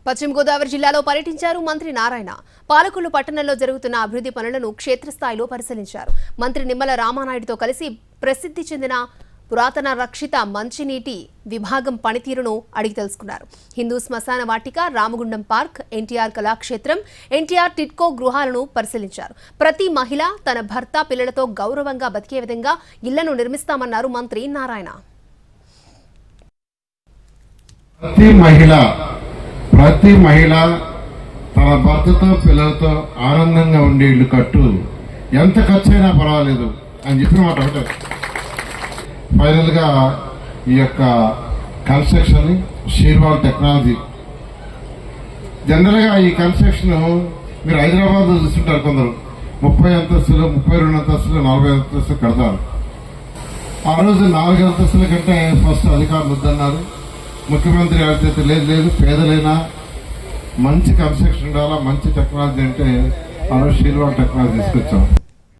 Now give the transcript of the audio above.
పశ్చిమ గోదావరి జిల్లాలో పర్యటించారు మంత్రి నారాయణ. పాలకొల్లు పట్టణంలో జరుగుతున్న అభివృద్ధి పనులను క్షేత్రస్థాయిలో పరిశీలించారు. మంత్రి నిమ్మల రామానాయుడుతో కలిసి ప్రసిద్ధి చెందిన పురాతన రక్షిత మంచినీటి విభాగం పనితీరును అడిగి తెలుసుకున్నారు. హిందూ శ్మశాన వాటిక, రామగుండం పార్క్, ఎన్టీఆర్ కళాక్షేత్రం, ఎన్టీఆర్ టిట్కో గృహాలను పరిశీలించారు. ప్రతి మహిళ తన భర్త, పిల్లలతో గౌరవంగా బతికే విధంగా ఇళ్లను నిర్మిస్తామన్నారు మంత్రి నారాయణ. ప్రతి మహిళ తన భర్తతో పిల్లలతో ఆనందంగా ఉండే ఇల్లు కట్టు, ఎంత ఖర్చైనా పర్వాలేదు అని చెప్పిన మాట ఒకటే. ఫైనల్ గా ఈ యొక్క కన్స్ట్రక్షన్ షీర్వాల్ టెక్నాలజీ, జనరల్ గా ఈ కన్స్ట్రక్షన్ మీరు హైదరాబాద్ లో చూస్తుంటారు. కొందరు 30 అంతస్తులు, 32 అంతస్తులు, 40 అంతస్తులు కడతారు. ఆ రోజు 4 అంతస్తుల కంటే ఫస్ట్ అధికారులు వద్దన్నారు. ముఖ్యమంత్రి అడిగితే లేదు పేదలైనా మంచి కన్స్ట్రక్షన్ ఉండాలా, మంచి టెక్నాలజీ అంటే ఆ రోజు షీర్వాల్ టెక్నాలజీ తీసుకొచ్చాం.